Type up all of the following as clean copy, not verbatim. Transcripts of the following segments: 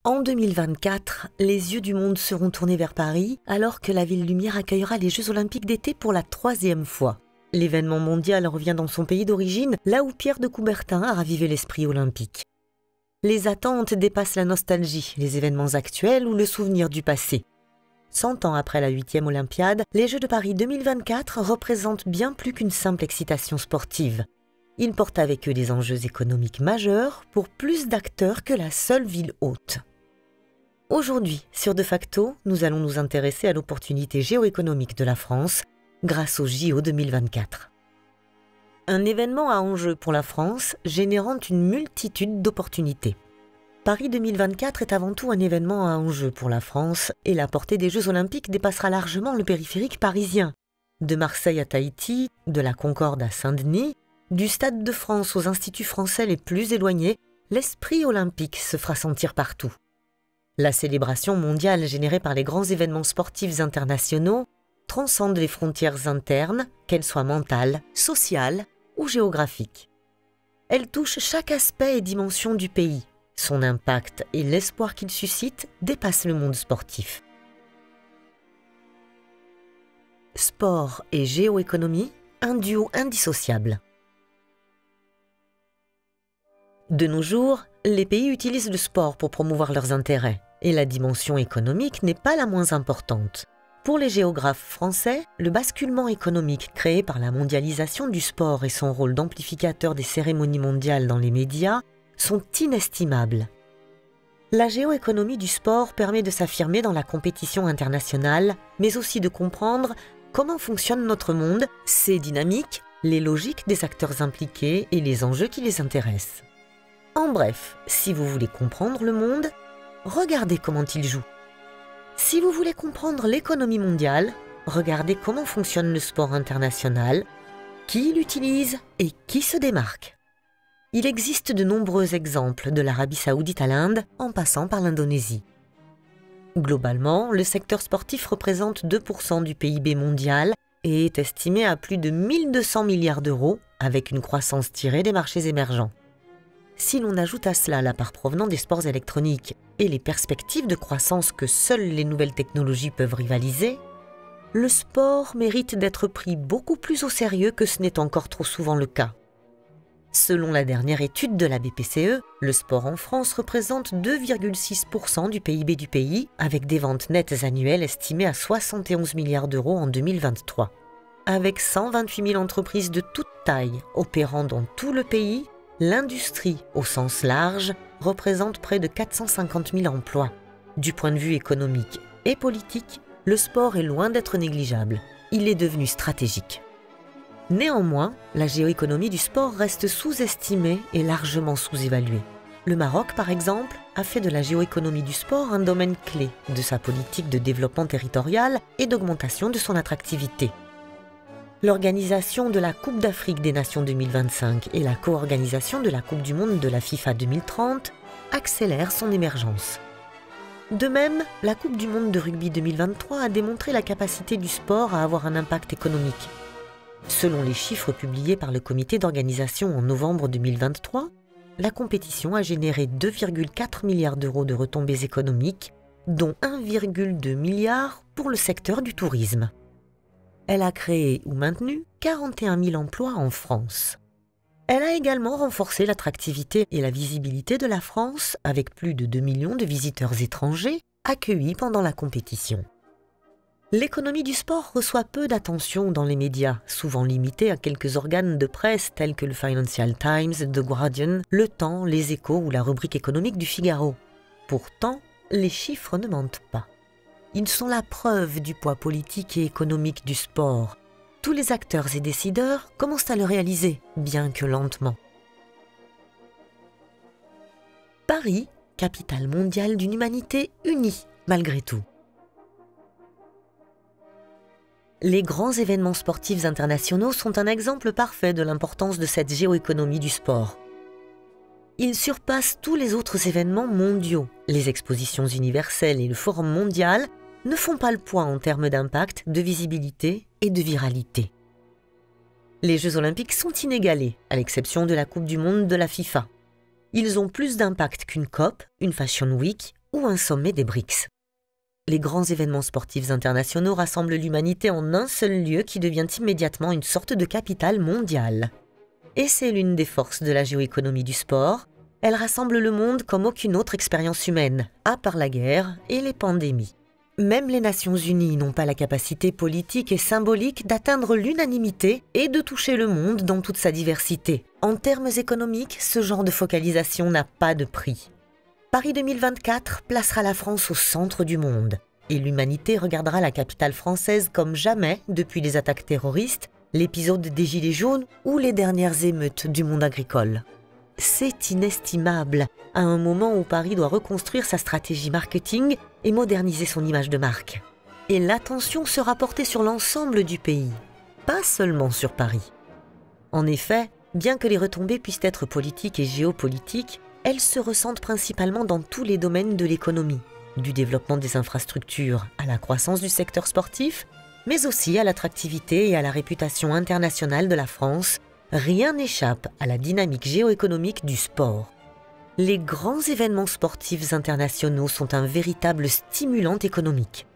En 2024, les yeux du monde seront tournés vers Paris alors que la Ville Lumière accueillera les Jeux Olympiques d'été pour la 3e fois. L'événement mondial revient dans son pays d'origine, là où Pierre de Coubertin a ravivé l'esprit olympique. Les attentes dépassent la nostalgie, les événements actuels ou le souvenir du passé. 100 ans après la 8e Olympiade, les Jeux de Paris 2024 représentent bien plus qu'une simple excitation sportive. Ils portent avec eux des enjeux économiques majeurs pour plus d'acteurs que la seule ville hôte. Aujourd'hui, sur De Facto, nous allons nous intéresser à l'opportunité géoéconomique de la France grâce au JO 2024. Un événement à enjeu pour la France générant une multitude d'opportunités. Paris 2024 est avant tout un événement à enjeu pour la France et la portée des Jeux Olympiques dépassera largement le périphérique parisien. De Marseille à Tahiti, de la Concorde à Saint-Denis, du Stade de France aux instituts français les plus éloignés, l'esprit olympique se fera sentir partout. La célébration mondiale générée par les grands événements sportifs internationaux transcende les frontières internes, qu'elles soient mentales, sociales ou géographiques. Elle touche chaque aspect et dimension du pays. Son impact et l'espoir qu'il suscite dépassent le monde sportif. Sport et géoéconomie, un duo indissociable. De nos jours, les pays utilisent le sport pour promouvoir leurs intérêts, et la dimension économique n'est pas la moins importante. Pour les géographes français, le basculement économique créé par la mondialisation du sport et son rôle d'amplificateur des cérémonies mondiales dans les médias sont inestimables. La géoéconomie du sport permet de s'affirmer dans la compétition internationale, mais aussi de comprendre comment fonctionne notre monde, ses dynamiques, les logiques des acteurs impliqués et les enjeux qui les intéressent. En bref, si vous voulez comprendre le monde, regardez comment il joue. Si vous voulez comprendre l'économie mondiale, regardez comment fonctionne le sport international, qui l'utilise et qui se démarque. Il existe de nombreux exemples de l'Arabie Saoudite à l'Inde en passant par l'Indonésie. Globalement, le secteur sportif représente 2% du PIB mondial et est estimé à plus de 1200 milliards d'euros avec une croissance tirée des marchés émergents. Si l'on ajoute à cela la part provenant des sports électroniques et les perspectives de croissance que seules les nouvelles technologies peuvent rivaliser, le sport mérite d'être pris beaucoup plus au sérieux que ce n'est encore trop souvent le cas. Selon la dernière étude de la BPCE, le sport en France représente 2,6% du PIB du pays, avec des ventes nettes annuelles estimées à 71 milliards d'euros en 2023. Avec 128 000 entreprises de toute taille opérant dans tout le pays, l'industrie, au sens large, représente près de 450 000 emplois. Du point de vue économique et politique, le sport est loin d'être négligeable. Il est devenu stratégique. Néanmoins, la géoéconomie du sport reste sous-estimée et largement sous-évaluée. Le Maroc, par exemple, a fait de la géoéconomie du sport un domaine clé de sa politique de développement territorial et d'augmentation de son attractivité. L'organisation de la Coupe d'Afrique des Nations 2025 et la co-organisation de la Coupe du Monde de la FIFA 2030 accélèrent son émergence. De même, la Coupe du Monde de rugby 2023 a démontré la capacité du sport à avoir un impact économique. Selon les chiffres publiés par le comité d'organisation en novembre 2023, la compétition a généré 2,4 milliards d'euros de retombées économiques, dont 1,2 milliard pour le secteur du tourisme. Elle a créé ou maintenu 41 000 emplois en France. Elle a également renforcé l'attractivité et la visibilité de la France avec plus de 2 millions de visiteurs étrangers accueillis pendant la compétition. L'économie du sport reçoit peu d'attention dans les médias, souvent limitée à quelques organes de presse tels que le Financial Times, The Guardian, Le Temps, Les Échos ou la rubrique économique du Figaro. Pourtant, les chiffres ne mentent pas. Ils sont la preuve du poids politique et économique du sport. Tous les acteurs et décideurs commencent à le réaliser, bien que lentement. Paris, capitale mondiale d'une humanité unie, malgré tout. Les grands événements sportifs internationaux sont un exemple parfait de l'importance de cette géoéconomie du sport. Ils surpassent tous les autres événements mondiaux. Les expositions universelles et le Forum mondial ne font pas le poids en termes d'impact, de visibilité et de viralité. Les Jeux Olympiques sont inégalés, à l'exception de la Coupe du Monde de la FIFA. Ils ont plus d'impact qu'une COP, une Fashion Week ou un sommet des BRICS. Les grands événements sportifs internationaux rassemblent l'humanité en un seul lieu qui devient immédiatement une sorte de capitale mondiale. Et c'est l'une des forces de la géoéconomie du sport. Elle rassemble le monde comme aucune autre expérience humaine, à part la guerre et les pandémies. Même les Nations Unies n'ont pas la capacité politique et symbolique d'atteindre l'unanimité et de toucher le monde dans toute sa diversité. En termes économiques, ce genre de focalisation n'a pas de prix. Paris 2024 placera la France au centre du monde et l'humanité regardera la capitale française comme jamais depuis les attaques terroristes, l'épisode des Gilets jaunes ou les dernières émeutes du monde agricole. C'est inestimable, à un moment où Paris doit reconstruire sa stratégie marketing et moderniser son image de marque. Et l'attention sera portée sur l'ensemble du pays, pas seulement sur Paris. En effet, bien que les retombées puissent être politiques et géopolitiques, elles se ressentent principalement dans tous les domaines de l'économie, du développement des infrastructures à la croissance du secteur sportif, mais aussi à l'attractivité et à la réputation internationale de la France. Rien n'échappe à la dynamique géoéconomique du sport. Les grands événements sportifs internationaux sont un véritable stimulant économique.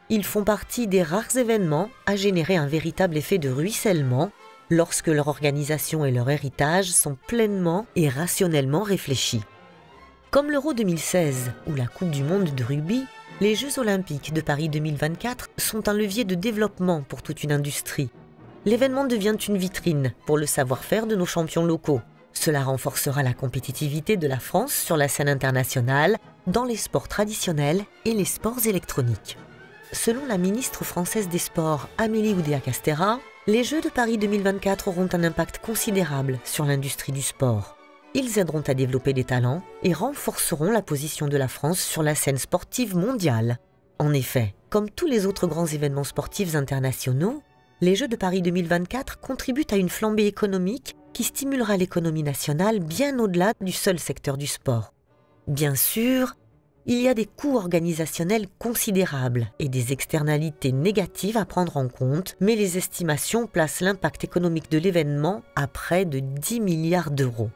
Ils font partie des rares événements à générer un véritable effet de ruissellement lorsque leur organisation et leur héritage sont pleinement et rationnellement réfléchis. Comme l'Euro 2016 ou la Coupe du monde de rugby, les Jeux olympiques de Paris 2024 sont un levier de développement pour toute une industrie. L'événement devient une vitrine pour le savoir-faire de nos champions locaux. Cela renforcera la compétitivité de la France sur la scène internationale, dans les sports traditionnels et les sports électroniques. Selon la ministre française des Sports, Amélie Oudéa-Castéra, les Jeux de Paris 2024 auront un impact considérable sur l'industrie du sport. Ils aideront à développer des talents et renforceront la position de la France sur la scène sportive mondiale. En effet, comme tous les autres grands événements sportifs internationaux, les Jeux de Paris 2024 contribuent à une flambée économique qui stimulera l'économie nationale bien au-delà du seul secteur du sport. Bien sûr, il y a des coûts organisationnels considérables et des externalités négatives à prendre en compte, mais les estimations placent l'impact économique de l'événement à près de 10 milliards d'euros.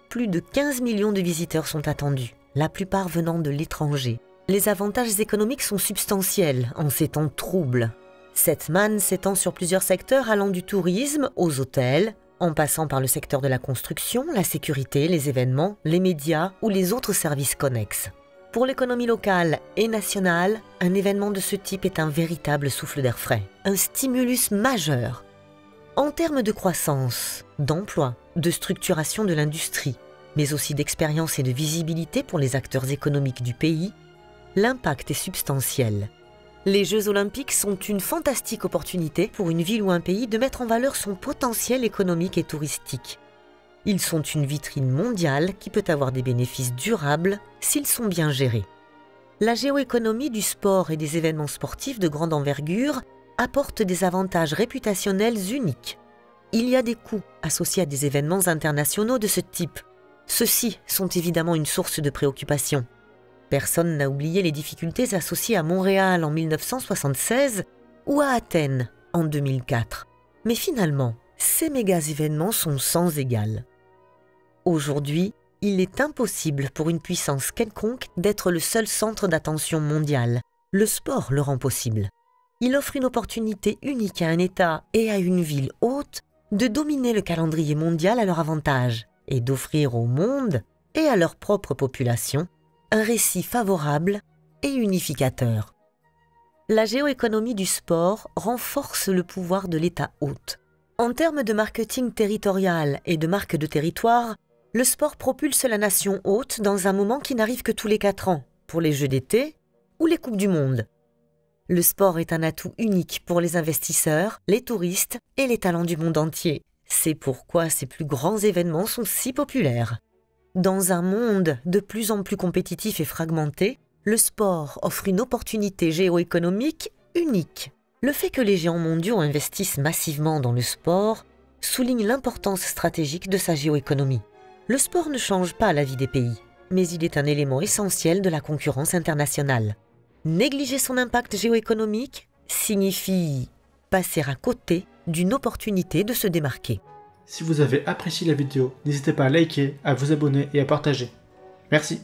Plus de 15 millions de visiteurs sont attendus, la plupart venant de l'étranger. Les avantages économiques sont substantiels en ces temps troubles. Cette manne s'étend sur plusieurs secteurs allant du tourisme aux hôtels, en passant par le secteur de la construction, la sécurité, les événements, les médias ou les autres services connexes. Pour l'économie locale et nationale, un événement de ce type est un véritable souffle d'air frais, un stimulus majeur. En termes de croissance, d'emploi, de structuration de l'industrie, mais aussi d'expérience et de visibilité pour les acteurs économiques du pays, l'impact est substantiel. Les Jeux olympiques sont une fantastique opportunité pour une ville ou un pays de mettre en valeur son potentiel économique et touristique. Ils sont une vitrine mondiale qui peut avoir des bénéfices durables s'ils sont bien gérés. La géoéconomie du sport et des événements sportifs de grande envergure apporte des avantages réputationnels uniques. Il y a des coûts associés à des événements internationaux de ce type. Ceux-ci sont évidemment une source de préoccupation. Personne n'a oublié les difficultés associées à Montréal en 1976 ou à Athènes en 2004. Mais finalement, ces méga-événements sont sans égal. Aujourd'hui, il est impossible pour une puissance quelconque d'être le seul centre d'attention mondial. Le sport le rend possible. Il offre une opportunité unique à un État et à une ville hôte de dominer le calendrier mondial à leur avantage et d'offrir au monde et à leur propre population un récit favorable et unificateur. La géoéconomie du sport renforce le pouvoir de l'État hôte. En termes de marketing territorial et de marque de territoire, le sport propulse la nation hôte dans un moment qui n'arrive que tous les 4 ans, pour les Jeux d'été ou les Coupes du Monde. Le sport est un atout unique pour les investisseurs, les touristes et les talents du monde entier. C'est pourquoi ces plus grands événements sont si populaires. Dans un monde de plus en plus compétitif et fragmenté, le sport offre une opportunité géoéconomique unique. Le fait que les géants mondiaux investissent massivement dans le sport souligne l'importance stratégique de sa géoéconomie. Le sport ne change pas la vie des pays, mais il est un élément essentiel de la concurrence internationale. Négliger son impact géoéconomique signifie passer à côté d'une opportunité de se démarquer. Si vous avez apprécié la vidéo, n'hésitez pas à liker, à vous abonner et à partager. Merci.